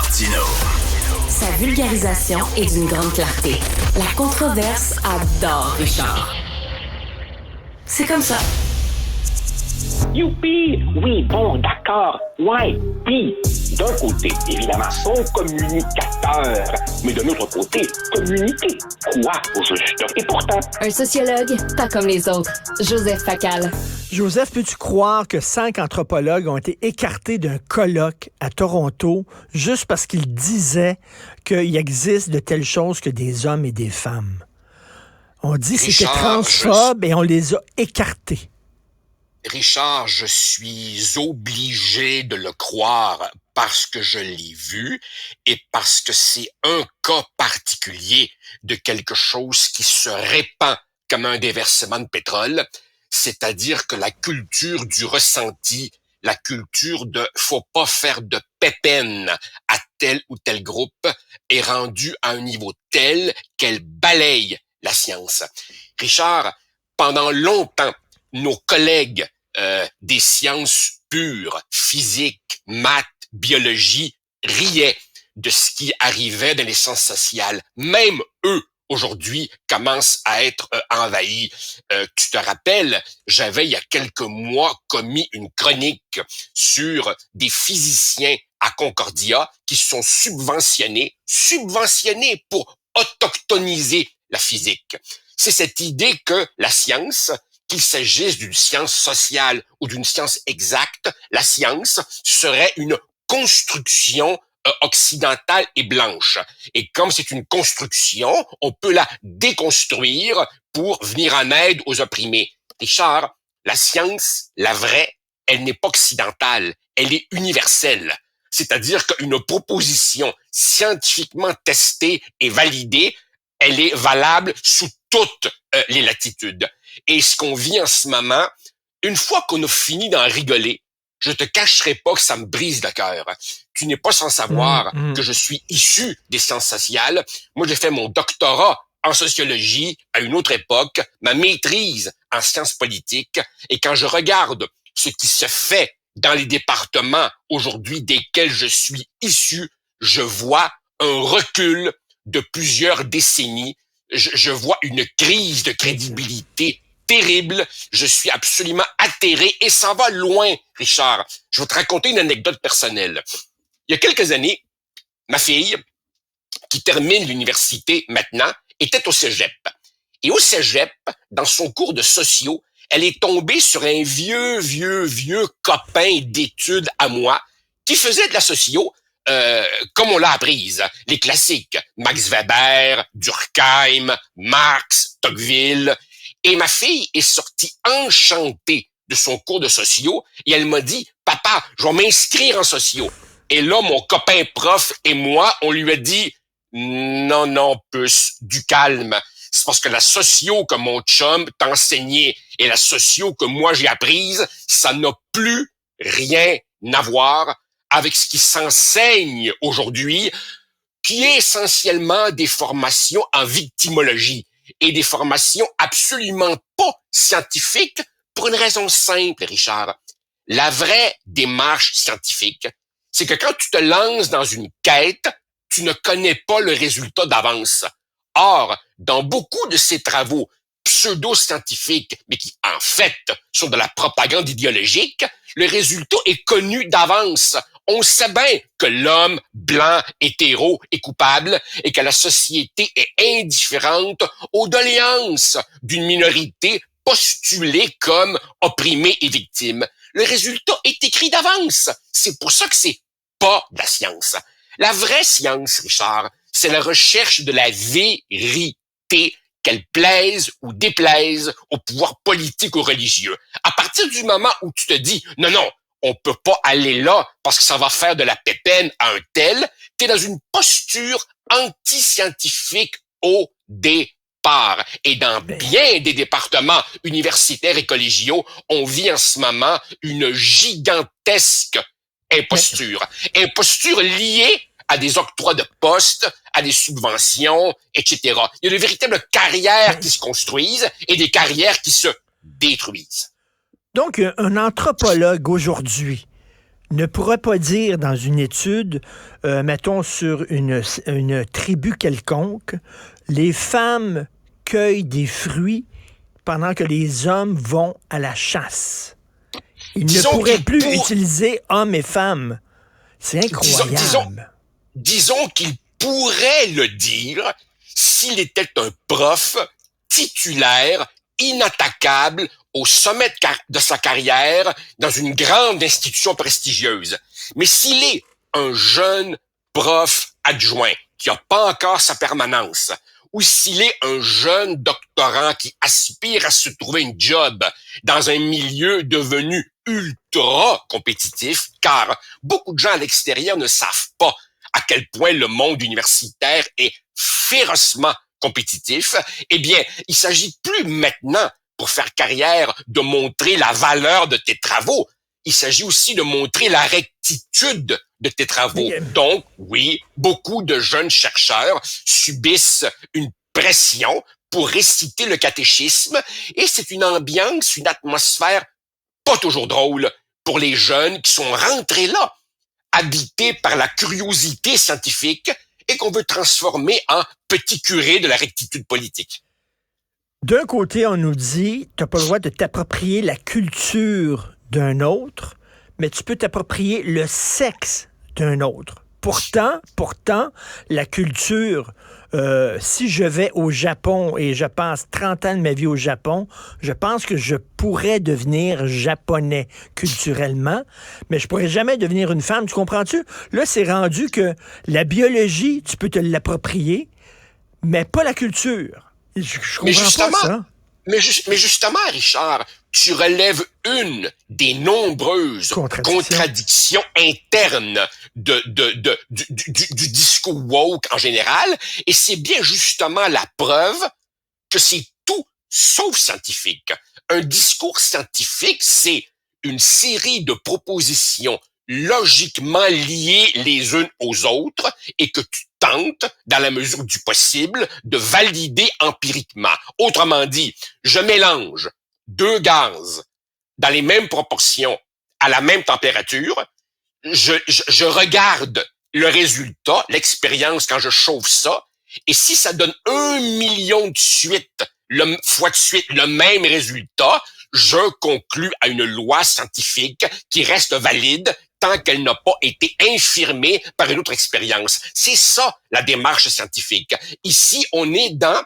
Martineau. Sa vulgarisation est d'une grande clarté. La controverse adore Richard. C'est comme ça. Youpi! Oui, bon, d'accord. Ouais, puis, d'un côté, évidemment, son communicateur, mais de l'autre côté, communiquer. Quoi, au juste? Et pourtant... Un sociologue, pas comme les autres. Joseph Facal. Joseph, peux-tu croire que 5 anthropologues ont été écartés d'un colloque à Toronto juste parce qu'ils disaient qu'il existe de telles choses que des hommes et des femmes? On dit que c'était transphobe et on les a écartés. Richard, je suis obligé de le croire parce que je l'ai vu et parce que c'est un cas particulier de quelque chose qui se répand comme un déversement de pétrole, c'est-à-dire que la culture du ressenti, la culture de faut pas faire de pépène à tel ou tel groupe est rendue à un niveau tel qu'elle balaye la science. Richard, pendant longtemps, nos collègues des sciences pures, physique, maths, biologie, riaient de ce qui arrivait dans les sciences sociales. Même eux, aujourd'hui, commencent à être envahis. Tu te rappelles, j'avais il y a quelques mois commis une chronique sur des physiciens à Concordia qui sont subventionnés pour autochtoniser la physique. C'est cette idée que la science, qu'il s'agisse d'une science sociale ou d'une science exacte, la science serait une construction occidentale et blanche. Et comme c'est une construction, on peut la déconstruire pour venir en aide aux opprimés. Richard, la science, la vraie, elle n'est pas occidentale, elle est universelle. C'est-à-dire qu'une proposition scientifiquement testée et validée, elle est valable sous toutes les latitudes. Et ce qu'on vit en ce moment, une fois qu'on a fini d'en rigoler, je te cacherai pas que ça me brise le cœur. Tu n'es pas sans savoir que je suis issu des sciences sociales. Moi, j'ai fait mon doctorat en sociologie à une autre époque, ma maîtrise en sciences politiques. Et quand je regarde ce qui se fait dans les départements aujourd'hui desquels je suis issu, je vois un recul de plusieurs décennies. Je vois une crise de crédibilité terrible. Je suis absolument atterré et ça va loin, Richard. Je vais te raconter une anecdote personnelle. Il y a quelques années, ma fille, qui termine l'université maintenant, était au cégep. Et au cégep, dans son cours de sociaux, elle est tombée sur un vieux copain d'études à moi qui faisait de la socio comme on l'a apprise. Les classiques, Max Weber, Durkheim, Marx, Tocqueville. Et ma fille est sortie enchantée de son cours de socio et elle m'a dit « Papa, je vais m'inscrire en socio. » Et là, mon copain prof et moi, on lui a dit « Non, puce, du calme. C'est parce que la socio que mon chum t'a enseigné et la socio que moi j'ai apprise, ça n'a plus rien à voir avec ce qui s'enseigne aujourd'hui, qui est essentiellement des formations en victimologie et des formations absolument pas scientifiques pour une raison simple, Richard. La vraie démarche scientifique, c'est que quand tu te lances dans une quête, tu ne connais pas le résultat d'avance. Or, dans beaucoup de ces travaux pseudo-scientifiques, mais qui en fait sont de la propagande idéologique, le résultat est connu d'avance. On sait bien que l'homme blanc, hétéro est coupable et que la société est indifférente aux doléances d'une minorité postulée comme opprimée et victime. Le résultat est écrit d'avance. C'est pour ça que c'est pas de la science. La vraie science, Richard, c'est la recherche de la vérité, qu'elle plaise ou déplaise au pouvoir politique ou religieux. À partir du moment où tu te dis « Non, on peut pas aller là parce que ça va faire de la pépène à un tel », t'es dans une posture anti-scientifique au départ. Et dans bien des départements universitaires et collégiaux, on vit en ce moment une gigantesque imposture. Imposture liée à des octrois de postes, à des subventions, etc. Il y a de véritables carrières qui se construisent et des carrières qui se détruisent. Donc, un anthropologue aujourd'hui ne pourrait pas dire dans une étude, mettons sur une tribu quelconque, les femmes cueillent des fruits pendant que les hommes vont à la chasse. Ils ne pourraient plus utiliser hommes et femmes. C'est incroyable. Disons qu'il pourrait le dire s'il était un prof titulaire, inattaquable, au sommet de sa carrière, dans une grande institution prestigieuse. Mais s'il est un jeune prof adjoint qui n'a pas encore sa permanence, ou s'il est un jeune doctorant qui aspire à se trouver une job dans un milieu devenu ultra compétitif, car beaucoup de gens à l'extérieur ne savent pas à quel point le monde universitaire est férocement compétitif, eh bien, il s'agit plus maintenant, pour faire carrière, de montrer la valeur de tes travaux. Il s'agit aussi de montrer la rectitude de tes travaux. Donc, oui, beaucoup de jeunes chercheurs subissent une pression pour réciter le catéchisme, et c'est une ambiance, une atmosphère pas toujours drôle pour les jeunes qui sont rentrés là, habités par la curiosité scientifique et qu'on veut transformer en petits curés de la rectitude politique. D'un côté, on nous dit, tu n'as pas le droit de t'approprier la culture d'un autre, mais tu peux t'approprier le sexe d'un autre. Pourtant, la culture, si je vais au Japon et je passe 30 ans de ma vie au Japon, je pense que je pourrais devenir japonais culturellement, mais je pourrais jamais devenir une femme, tu comprends-tu? Là, c'est rendu que la biologie, tu peux te l'approprier, mais pas la culture. Je comprends pas ça. Mais justement, Richard, tu relèves une des nombreuses contradictions internes du discours woke en général, et c'est bien justement la preuve que c'est tout sauf scientifique. Un discours scientifique, c'est une série de propositions logiquement liées les unes aux autres et que tu tentes, dans la mesure du possible, de valider empiriquement. Autrement dit, je mélange deux gaz dans les mêmes proportions, à la même température, je regarde le résultat, l'expérience quand je chauffe ça, et si ça donne 1 million fois de suite le même résultat, je conclus à une loi scientifique qui reste valide tant qu'elle n'a pas été infirmée par une autre expérience. C'est ça, la démarche scientifique. Ici, on est dans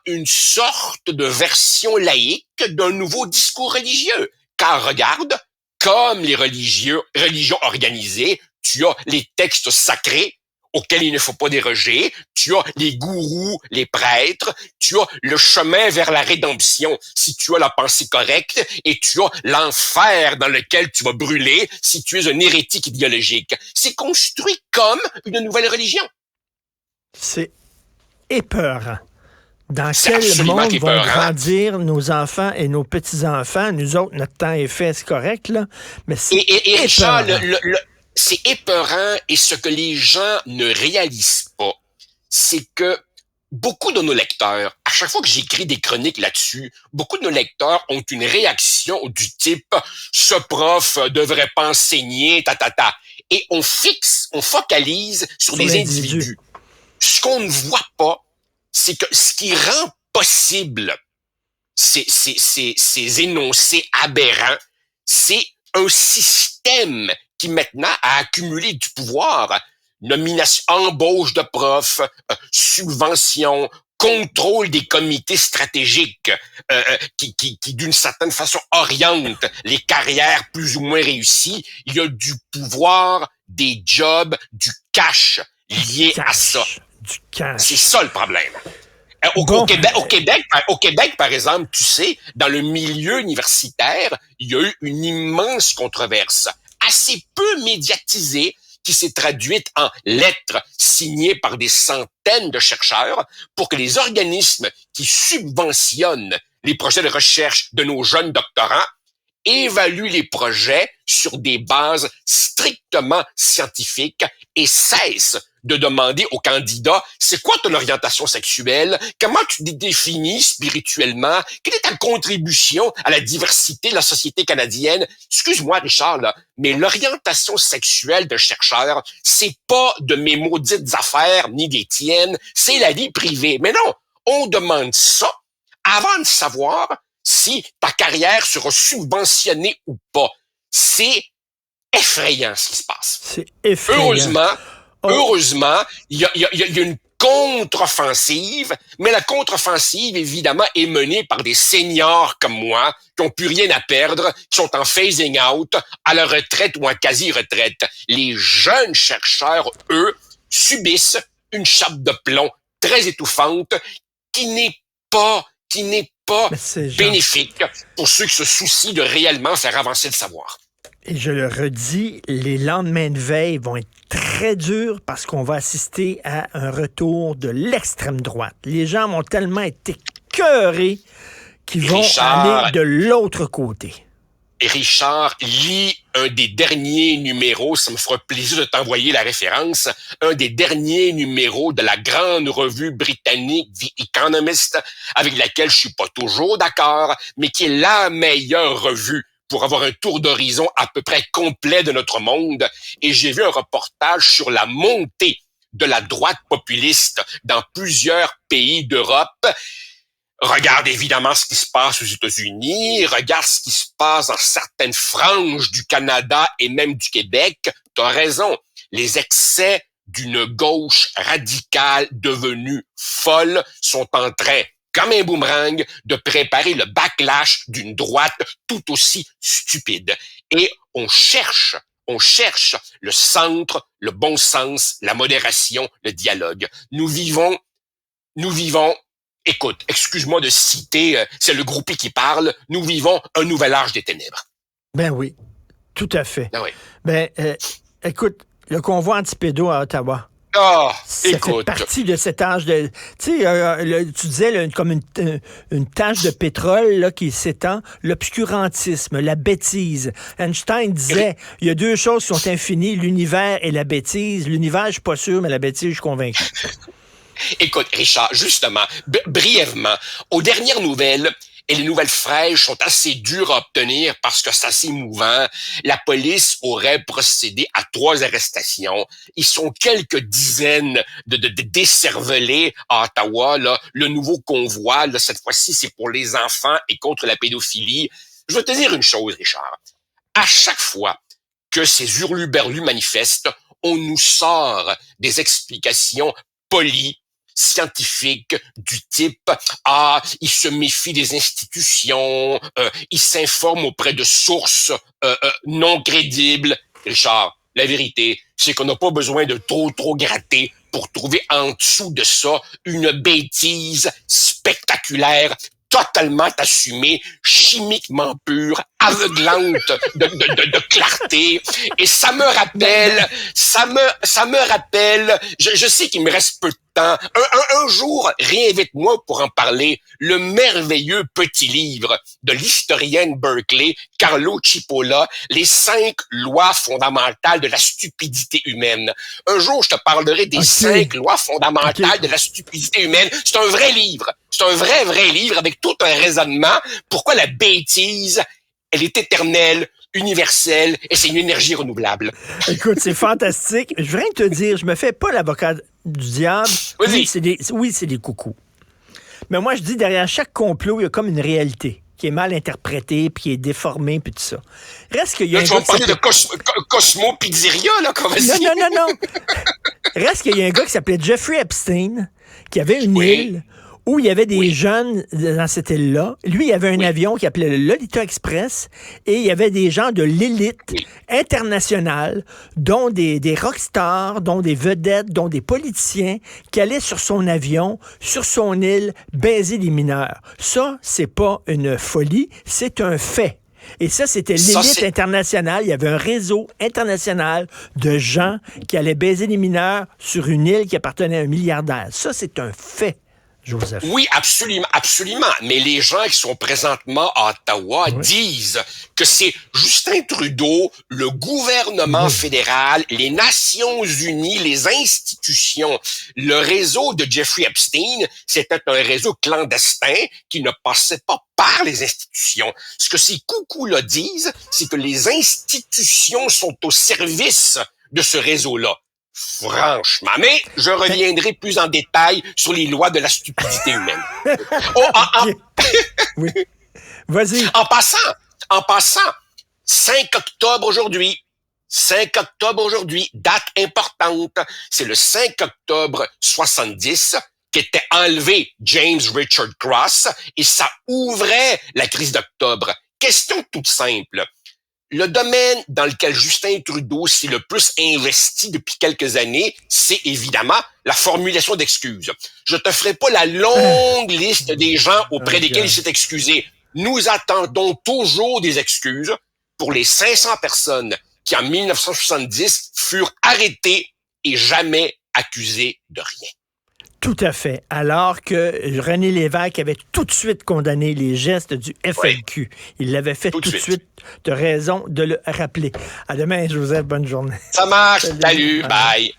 une sorte de version laïque d'un nouveau discours religieux. Car regarde, comme les religions organisées, tu as les textes sacrés auxquels il ne faut pas déroger, tu as les gourous, les prêtres, tu as le chemin vers la rédemption si tu as la pensée correcte, et tu as l'enfer dans lequel tu vas brûler si tu es un hérétique idéologique. C'est construit comme une nouvelle religion. C'est épeurant. Dans quel monde vont grandir nos enfants et nos petits-enfants? Nous autres, notre temps est fait, c'est correct, là, mais c'est et Richard, c'est épeurant, et ce que les gens ne réalisent pas, c'est que beaucoup de nos lecteurs, à chaque fois que j'écris des chroniques là-dessus, beaucoup de nos lecteurs ont une réaction du type « ce prof devrait pas enseigner, Et on focalise sur les individus. Ce qu'on ne voit pas, c'est que ce qui rend possible ces énoncés aberrants, c'est un système qui maintenant a accumulé du pouvoir. Nomination, embauche de profs, subvention, contrôle des comités stratégiques qui d'une certaine façon orientent les carrières plus ou moins réussies. Il y a du pouvoir, des jobs, du cash lié à ça. Du cash. C'est ça le problème. Au Québec, par exemple, tu sais, dans le milieu universitaire, il y a eu une immense controverse, assez peu médiatisée, qui s'est traduite en lettres signées par des centaines de chercheurs pour que les organismes qui subventionnent les projets de recherche de nos jeunes doctorants évaluent les projets sur des bases strictement scientifiques et cesse de demander aux candidats, c'est quoi ton orientation sexuelle? Comment tu te définis spirituellement? Quelle est ta contribution à la diversité de la société canadienne? Excuse-moi, Richard, là, mais l'orientation sexuelle d'un chercheur, c'est pas de mes maudites affaires, ni des tiennes, c'est la vie privée. Mais non, on demande ça avant de savoir si ta carrière sera subventionnée ou pas. C'est effrayant ce qui se passe. C'est effrayant. Heureusement, il y a une contre-offensive, mais la contre-offensive, évidemment, est menée par des seniors comme moi, qui n'ont plus rien à perdre, qui sont en phasing out, à la retraite ou en quasi-retraite. Les jeunes chercheurs, eux, subissent une chape de plomb très étouffante qui n'est pas bénéfique pour ceux qui se soucient de réellement faire avancer le savoir. Et je le redis, les lendemains de veille vont être très durs parce qu'on va assister à un retour de l'extrême droite. Les gens vont tellement être écœurés qu'ils vont aller de l'autre côté. Et Richard, lis un des derniers numéros, ça me fera plaisir de t'envoyer la référence, un des derniers numéros de la grande revue britannique The Economist, avec laquelle je suis pas toujours d'accord, mais qui est la meilleure revue pour avoir un tour d'horizon à peu près complet de notre monde. Et j'ai vu un reportage sur la montée de la droite populiste dans plusieurs pays d'Europe. Regarde évidemment ce qui se passe aux États-Unis, regarde ce qui se passe dans certaines franges du Canada et même du Québec. T'as raison, les excès d'une gauche radicale devenue folle sont en train, comme un boomerang, de préparer le backlash d'une droite tout aussi stupide. Et on cherche le centre, le bon sens, la modération, le dialogue. Nous vivons, écoute, excuse-moi de citer, c'est le groupie qui parle, nous vivons un nouvel âge des ténèbres. Ben oui, tout à fait. Ben oui. Ben, écoute, le convoi antipédo à Ottawa. Ça écoute. fait partie de cet âge de... Tu sais, tu disais là, comme une tache de pétrole là, qui s'étend, l'obscurantisme, la bêtise. Einstein disait, il y a deux choses qui sont infinies, l'univers et la bêtise. L'univers, je suis pas sûr, mais la bêtise, je suis convaincu. Écoute, Richard, justement, brièvement, aux dernières nouvelles, et les nouvelles fraîches sont assez dures à obtenir parce que c'est assez mouvant. La police aurait procédé à 3 arrestations. Ils sont quelques dizaines de décervelés à Ottawa. Là. Le nouveau convoi, là, cette fois-ci, c'est pour les enfants et contre la pédophilie. Je veux te dire une chose, Richard. À chaque fois que ces hurluberlus manifestent, on nous sort des explications polies, scientifique du type il se méfie des institutions, il s'informe auprès de sources non crédibles. Richard, la vérité, c'est qu'on n'a pas besoin de trop gratter pour trouver en dessous de ça une bêtise spectaculaire, totalement assumée, chimiquement pure, aveuglante de clarté. Et ça me rappelle, je sais qu'il me reste peu de temps. Un jour, réinvite-moi pour en parler, le merveilleux petit livre de l'historienne Berkeley, Carlo Cipolla, Les 5 lois fondamentales de la stupidité humaine. Un jour, je te parlerai des 5 lois fondamentales de la stupidité humaine. C'est un vrai livre. C'est un vrai livre avec tout un raisonnement. Pourquoi la bêtise, elle est éternelle, universelle, et c'est une énergie renouvelable. Écoute, c'est fantastique. Je voudrais te dire, je me fais pas l'avocat du diable. Oui, c'est des coucous. Mais moi, je dis, derrière chaque complot, il y a comme une réalité qui est mal interprétée, puis qui est déformée, puis tout ça. Reste qu'il y a là, tu vas me parler de Cosmo Pizzeria, là, comme ça. Non. Reste qu'il y a un gars qui s'appelait Jeffrey Epstein, qui avait une île où il y avait des jeunes dans cette île-là. Lui, il avait un avion qui appelait le Lolita Express et il y avait des gens de l'élite internationale, dont des rockstars, dont des vedettes, dont des politiciens qui allaient sur son avion, sur son île, baiser des mineurs. Ça, c'est pas une folie, c'est un fait. Et ça, c'était l'élite internationale. Il y avait un réseau international de gens qui allaient baiser des mineurs sur une île qui appartenait à un milliardaire. Ça, c'est un fait. Joseph. Oui, absolument, absolument. Mais les gens qui sont présentement à Ottawa disent que c'est Justin Trudeau, le gouvernement fédéral, les Nations Unies, les institutions, le réseau de Jeffrey Epstein, c'était un réseau clandestin qui ne passait pas par les institutions. Ce que ces coucous-là disent, c'est que les institutions sont au service de ce réseau-là. Franchement, mais je reviendrai plus en détail sur les lois de la stupidité humaine. Oui. Vas-y. En passant, 5 octobre aujourd'hui. 5 octobre aujourd'hui, date importante. C'est le 5 octobre 70 qu'était enlevé James Richard Cross et ça ouvrait la crise d'octobre. Question toute simple. Le domaine dans lequel Justin Trudeau s'est le plus investi depuis quelques années, c'est évidemment la formulation d'excuses. Je te ferai pas la longue liste des gens auprès desquels il s'est excusé. Nous attendons toujours des excuses pour les 500 personnes qui, en 1970, furent arrêtées et jamais accusées de rien. Tout à fait. Alors que René Lévesque avait tout de suite condamné les gestes du FLQ. Il l'avait fait tout de suite. Tu as raison de le rappeler. À demain, Joseph. Bonne journée. Ça marche. Salut. Bye.